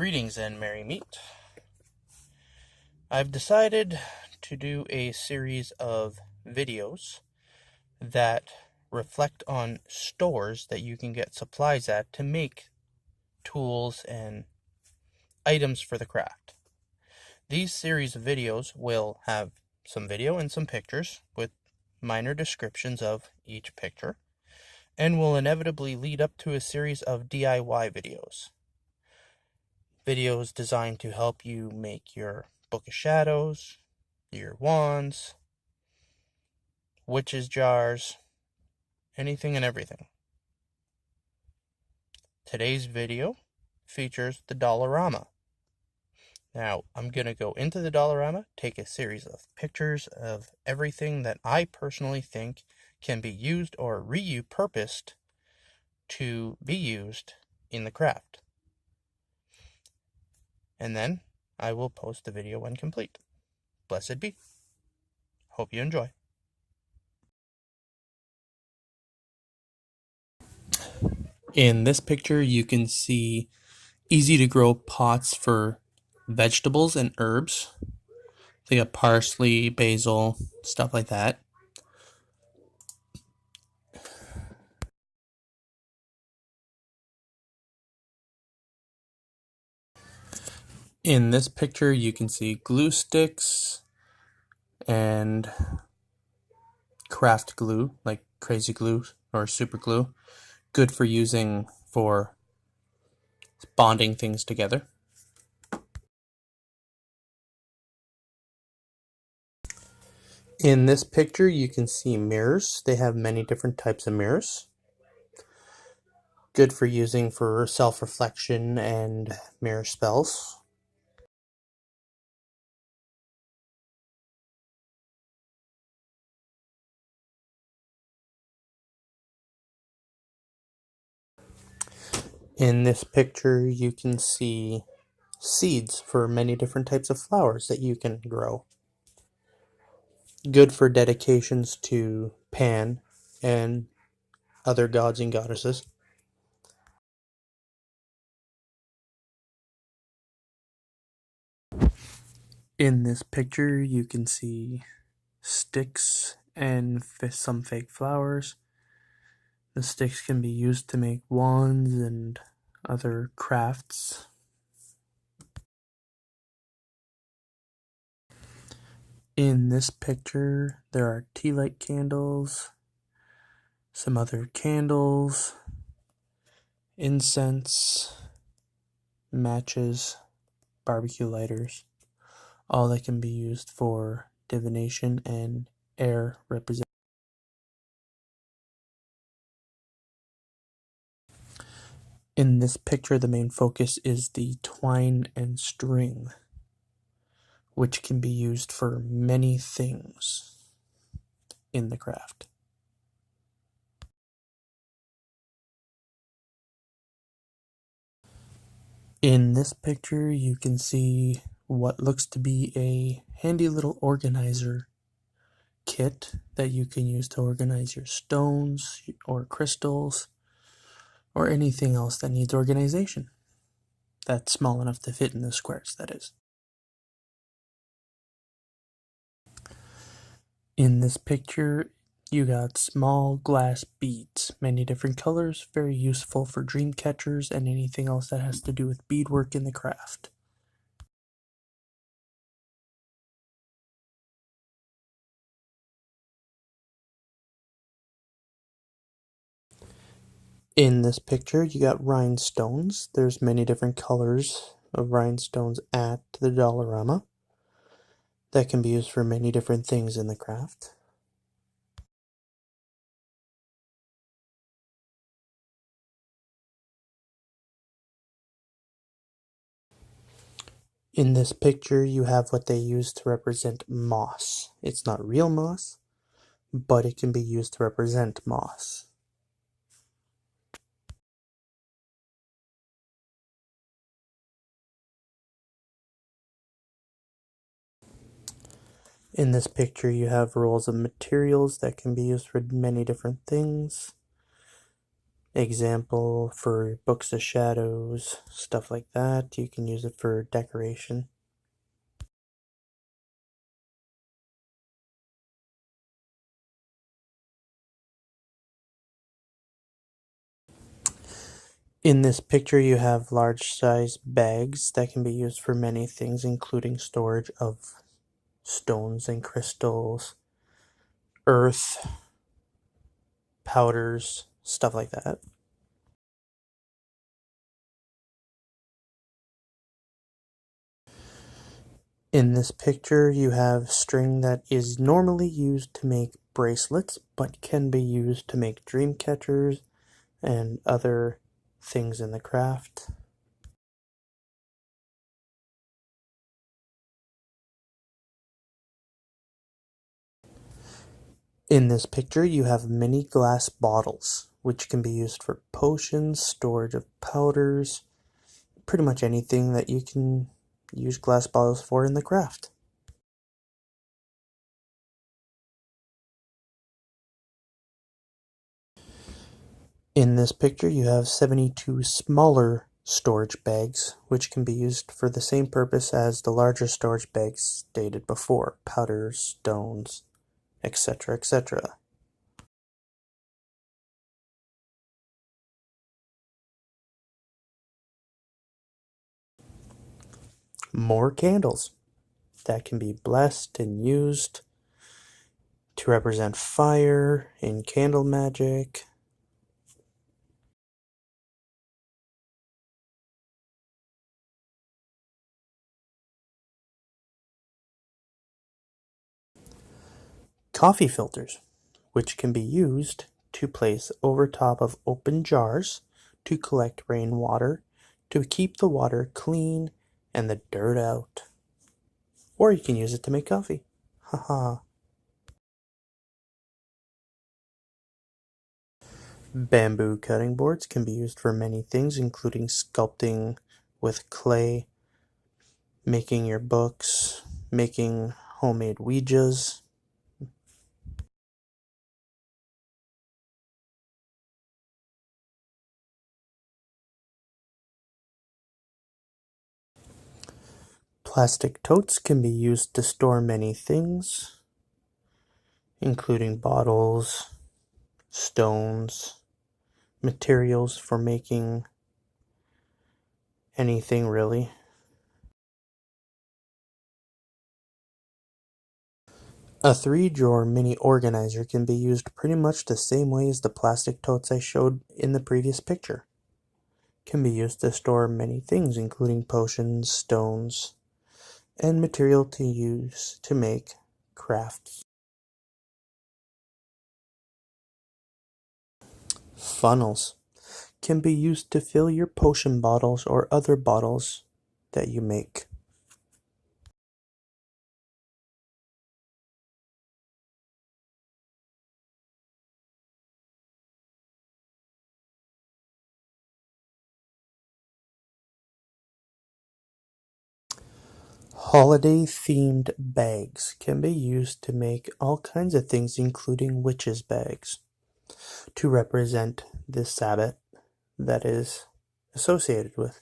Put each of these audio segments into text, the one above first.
Greetings and merry meet. I've decided to do a series of videos that reflect on stores that you can get supplies at to make tools and items for the craft. These series of videos will have some video and some pictures with minor descriptions of each picture, and will inevitably lead up to a series of DIY videos. Videos designed to help you make your Book of Shadows, your wands, witches' jars, anything and everything. Today's video features the Dollarama. Now, I'm going to go into the Dollarama, take a series of pictures of everything that I personally think can be used or repurposed to be used in the craft. And then I will post the video when complete. Blessed be. Hope you enjoy. In this picture, you can see easy to grow pots for vegetables and herbs. They got parsley, basil, stuff like that. In this picture, you can see glue sticks and craft glue, like crazy glue or super glue. Good for using for bonding things together. In this picture, you can see mirrors. They have many different types of mirrors. Good for using for self-reflection and mirror spells. In this picture, you can see seeds for many different types of flowers that you can grow. Good for dedications to Pan and other gods and goddesses. In this picture, you can see sticks and some fake flowers. The sticks can be used to make wands and other crafts. In this picture, there are tea light candles, some other candles, incense, matches, barbecue lighters, all that can be used for divination and air representation. In this picture, the main focus is the twine and string, which can be used for many things in the craft. In this picture, you can see what looks to be a handy little organizer kit that you can use to organize your stones or crystals or anything else that needs organization. That's small enough to fit in the squares, that is. In this picture, you got small glass beads, many different colors, very useful for dream catchers and anything else that has to do with beadwork in the craft. In this picture, you got rhinestones. There's many different colors of rhinestones at the Dollarama that can be used for many different things in the craft. In this picture, you have what they use to represent moss. It's not real moss, but it can be used to represent moss. In this picture, you have rolls of materials that can be used for many different things. Example for books of shadows, stuff like that. You can use it for decoration. In this picture, you have large size bags that can be used for many things, including storage of stones and crystals, earth, powders, stuff like that. In this picture, you have string that is normally used to make bracelets, but can be used to make dream catchers and other things in the craft. In this picture, you have mini glass bottles, which can be used for potions, storage of powders, pretty much anything that you can use glass bottles for in the craft. In this picture, you have 72 smaller storage bags, which can be used for the same purpose as the larger storage bags stated before: powders, stones, etc., etc. More candles that can be blessed and used to represent fire in candle magic. Coffee filters, which can be used to place over top of open jars to collect rainwater to keep the water clean and the dirt out. Or you can use it to make coffee. Haha. Bamboo cutting boards can be used for many things, including sculpting with clay, making your books, making homemade Ouijas. Plastic totes can be used to store many things, including bottles, stones, materials for making anything really. A 3-drawer mini organizer can be used pretty much the same way as the plastic totes I showed in the previous picture. Can be used to store many things, including potions, stones, and material to use to make crafts. Funnels can be used to fill your potion bottles or other bottles that you make. Holiday themed bags can be used to make all kinds of things, including witches' bags, to represent the Sabbath that is associated with.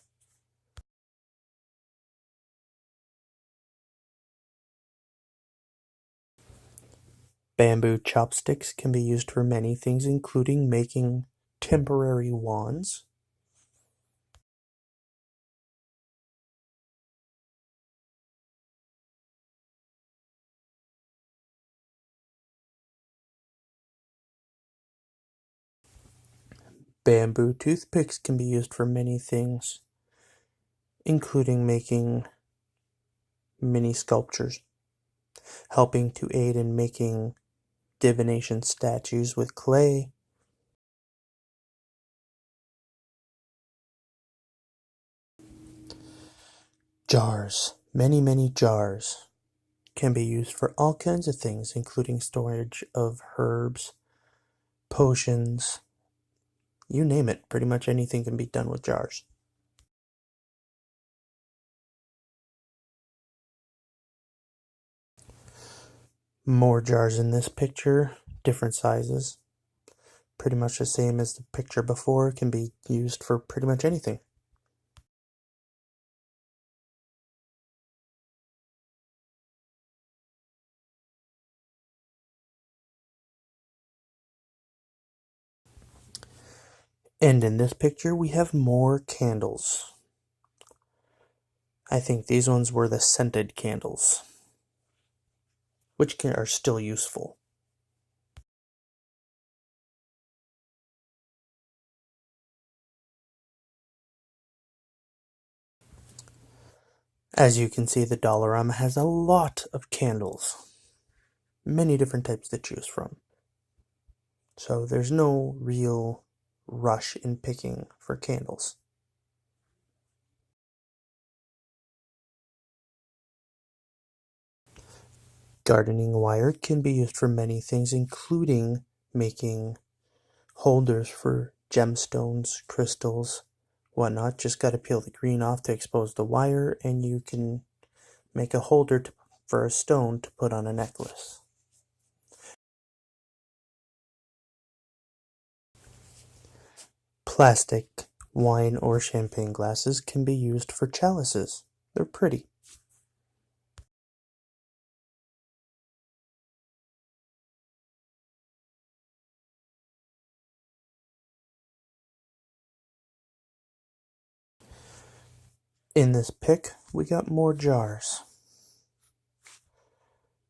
Bamboo chopsticks can be used for many things, including making temporary wands. Bamboo toothpicks can be used for many things, including making mini sculptures, helping to aid in making divination statues with clay. Jars, many jars, can be used for all kinds of things, including storage of herbs, potions, you name it. Pretty much anything can be done with jars. More jars in this picture, different sizes. pretty much the same as the picture before. It can be used for pretty much anything. And in this picture, we have more candles. I think these ones were the scented candles, which are still useful. As you can see, the Dollarama has a lot of candles. Many different types to choose from. So there's no real rush in picking for candles. Gardening wire can be used for many things, including making holders for gemstones, crystals, whatnot. Just got to peel the green off to expose the wire, and you can make a holder for a stone to put on a necklace. Plastic wine or champagne glasses can be used for chalices. They're pretty. In this pic, we got more jars.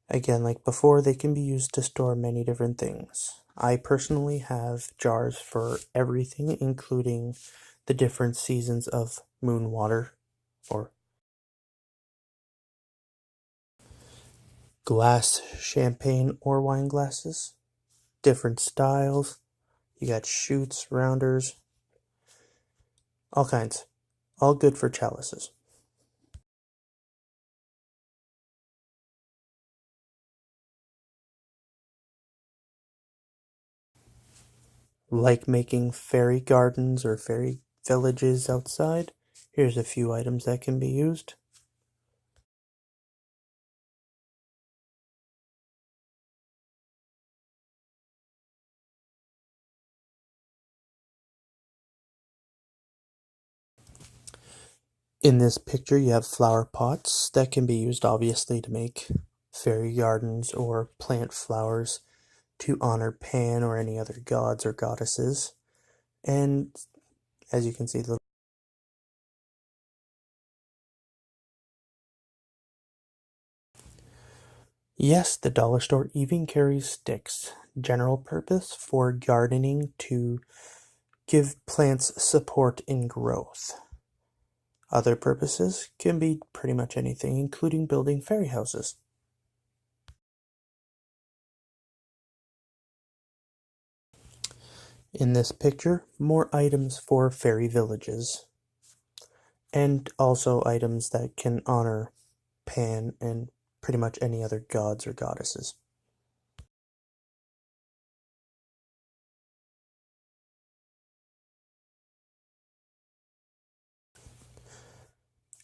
Again, like before, they can be used to store many different things. I personally have jars for everything, including the different seasons of moon water or glass champagne or wine glasses. Different styles. You got shoots, rounders, all kinds. All good for chalices. Like making fairy gardens or fairy villages outside, here's a few items that can be used. In this picture, you have flower pots that can be used obviously to make fairy gardens or plant flowers to honor Pan or any other gods or goddesses. And as you can see, yes, the dollar store even carries sticks, general purpose for gardening to give plants support in growth. Other purposes can be pretty much anything, including building fairy houses. In this picture, more items for fairy villages, and also items that can honor Pan and pretty much any other gods or goddesses.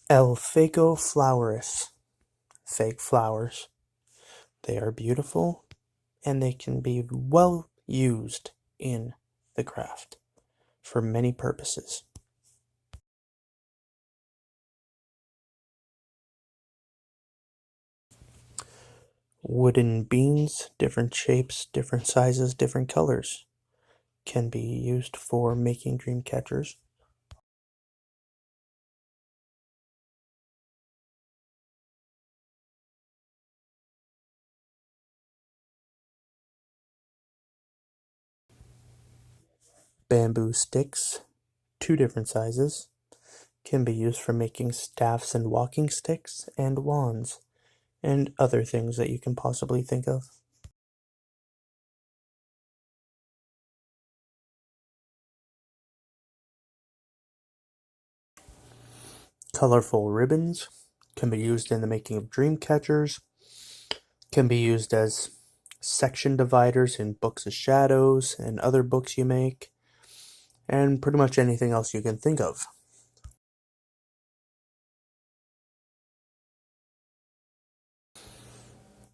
El Faco Floweris, fake flowers. They are beautiful and they can be well used in the craft for many purposes. Wooden beans, different shapes, different sizes, different colors, can be used for making dream catchers. Bamboo sticks, two different sizes, can be used for making staffs and walking sticks and wands, and other things that you can possibly think of. Colorful ribbons can be used in the making of dream catchers, can be used as section dividers in books of shadows and other books you make, and pretty much anything else you can think of.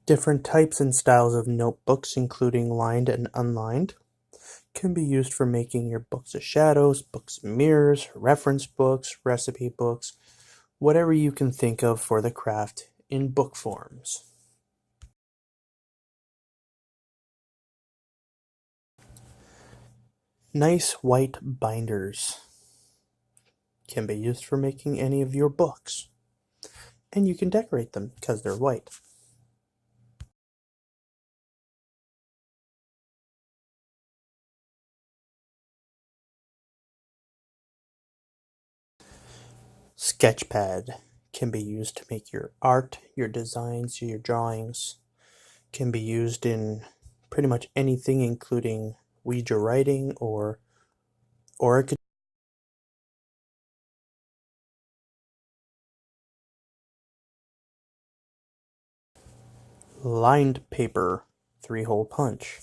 Different types and styles of notebooks, including lined and unlined, can be used for making your books of shadows, books of mirrors, reference books, recipe books, whatever you can think of for the craft in book forms. Nice white binders can be used for making any of your books, and you can decorate them because they're white. Sketchpad can be used to make your art, your designs, your drawings. Can be used in pretty much anything, including Ouija writing or Orica. Lined paper, 3-hole punch.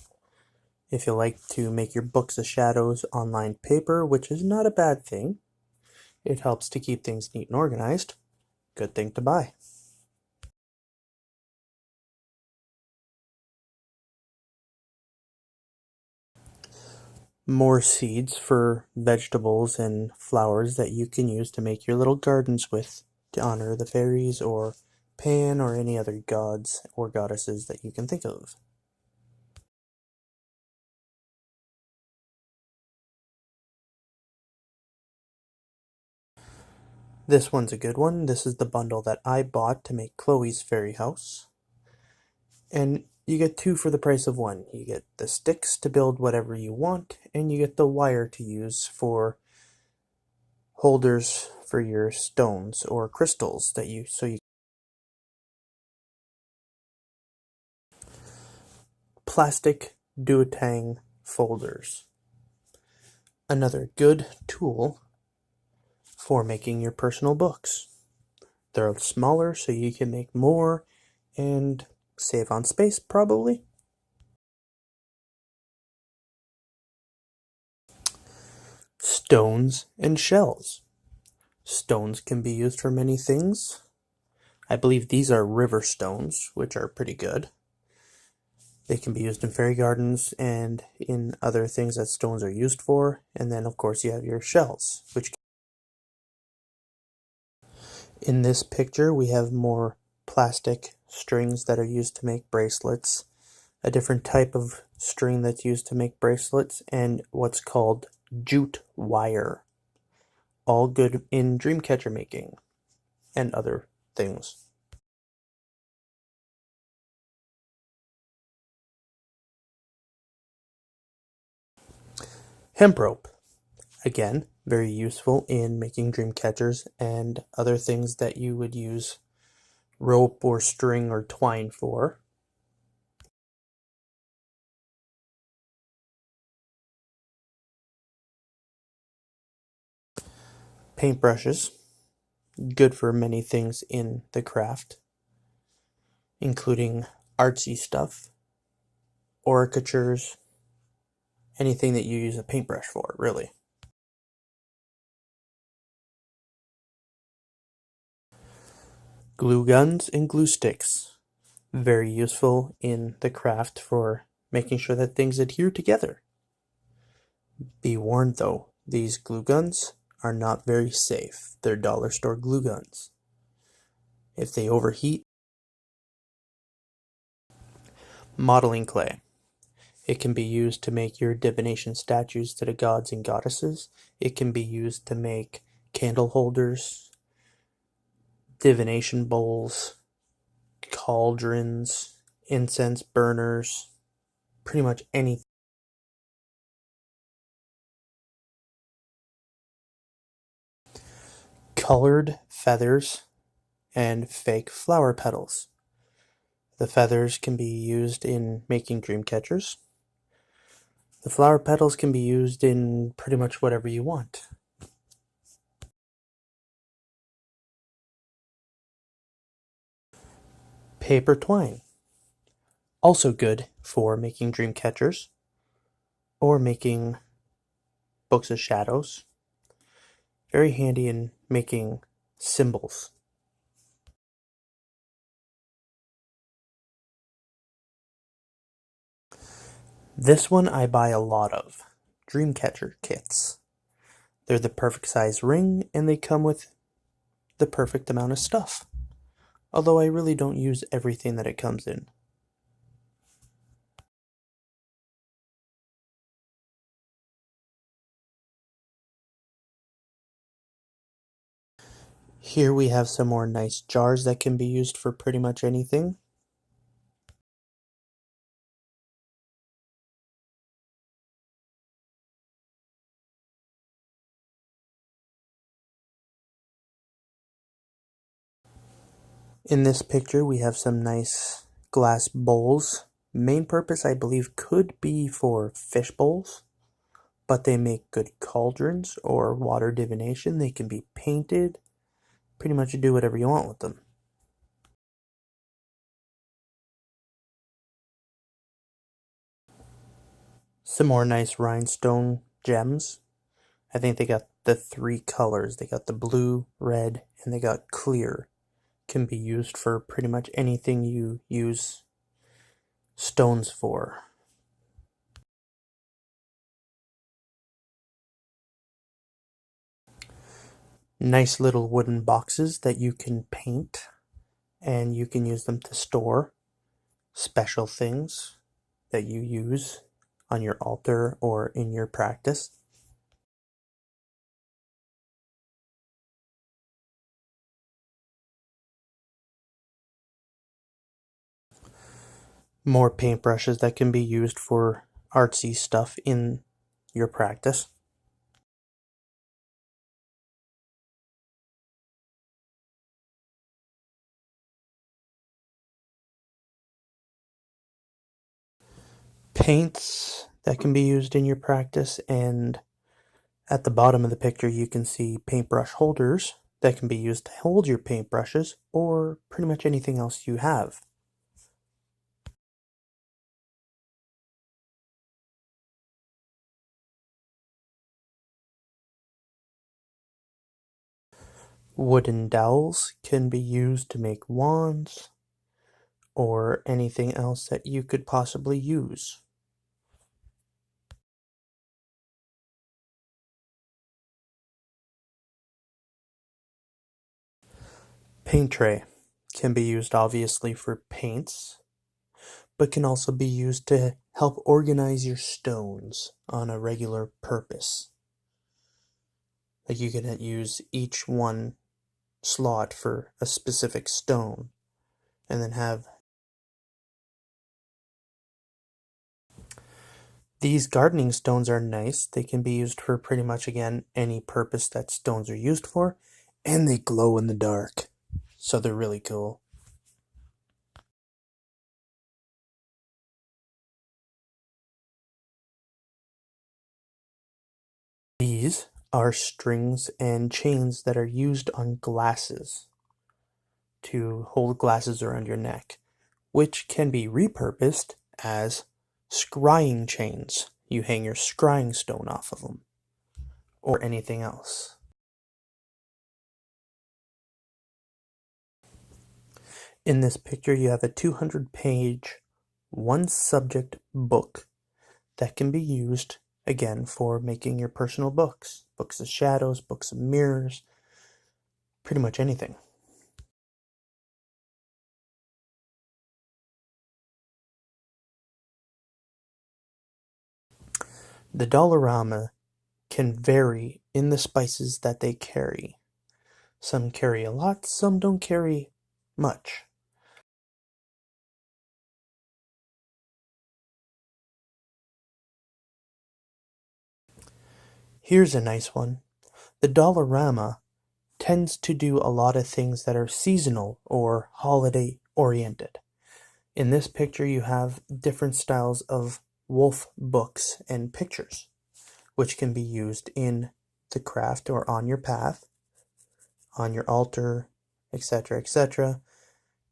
If you like to make your books of shadows on lined paper, which is not a bad thing, it helps to keep things neat and organized. Good thing to buy. More seeds for vegetables and flowers that you can use to make your little gardens with to honor the fairies or Pan or any other gods or goddesses that you can think of. This one's a good one. This is the bundle that I bought to make Chloe's fairy house. And you get 2 for the price of 1. You get the sticks to build whatever you want, and you get the wire to use for holders for your stones or crystals that you plastic duotang folders. Another good tool for making your personal books. They're smaller so you can make more and save on space probably. Stones and shells. Stones can be used for many things. I believe these are river stones, which are pretty good. They can be used in fairy gardens and in other things that stones are used for. And then, of course, you have your shells, which in this picture we have more plastic strings that are used to make bracelets, a different type of string that's used to make bracelets, and what's called jute wire. All good in dream catcher making and other things. Hemp rope. Again, very useful in making dream catchers and other things that you would use rope or string or twine for. Paintbrushes, good for many things in the craft, including artsy stuff, oricatures, anything that you use a paintbrush for, really. Glue guns and glue sticks, very useful in the craft for making sure that things adhere together. Be warned though, these glue guns are not very safe. They're dollar store glue guns. If they overheat, modeling clay. It can be used to make your divination statues to the gods and goddesses. It can be used to make candle holders, divination bowls, cauldrons, incense burners, pretty much anything. Colored feathers and fake flower petals. The feathers can be used in making dream catchers. The flower petals can be used in pretty much whatever you want. Paper twine. Also good for making dream catchers or making books of shadows. Very handy in making symbols. This one I buy a lot of. Dreamcatcher kits. They're the perfect size ring, and they come with the perfect amount of stuff. Although I really don't use everything that it comes in. Here we have some more nice jars that can be used for pretty much anything. In this picture we have some nice glass bowls. Main purpose I believe could be for fish bowls, but they make good cauldrons or water divination. They can be painted. Pretty much do whatever you want with them. Some more nice rhinestone gems. I think they got the 3 colors. They got the blue, red, and they got clear. Can be used for pretty much anything you use stones for. Nice little wooden boxes that you can paint, and you can use them to store special things that you use on your altar or in your practice. More paintbrushes that can be used for artsy stuff in your practice. Paints that can be used in your practice, and at the bottom of the picture you can see paintbrush holders that can be used to hold your paintbrushes or pretty much anything else you have. Wooden dowels can be used to make wands or anything else that you could possibly use. Paint tray can be used obviously for paints, but can also be used to help organize your stones on a regular purpose. Like you can use each one slot for a specific stone, and then have these gardening stones are nice. They can be used for pretty much, again, any purpose that stones are used for, and they glow in the dark, so they're really cool. These are strings and chains that are used on glasses to hold glasses around your neck, which can be repurposed as scrying chains. You hang your scrying stone off of them, or anything else. In this picture you have a 200-page, one subject book that can be used, again, for making your personal books. Books of shadows, books of mirrors, pretty much anything. The Dollarama can vary in the spices that they carry. Some carry a lot, some don't carry much. Here's a nice one. The Dollarama tends to do a lot of things that are seasonal or holiday oriented. In this picture you have different styles of wolf books and pictures, which can be used in the craft or on your path, on your altar, etc., etc.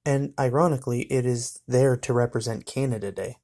And ironically, it is there to represent Canada Day.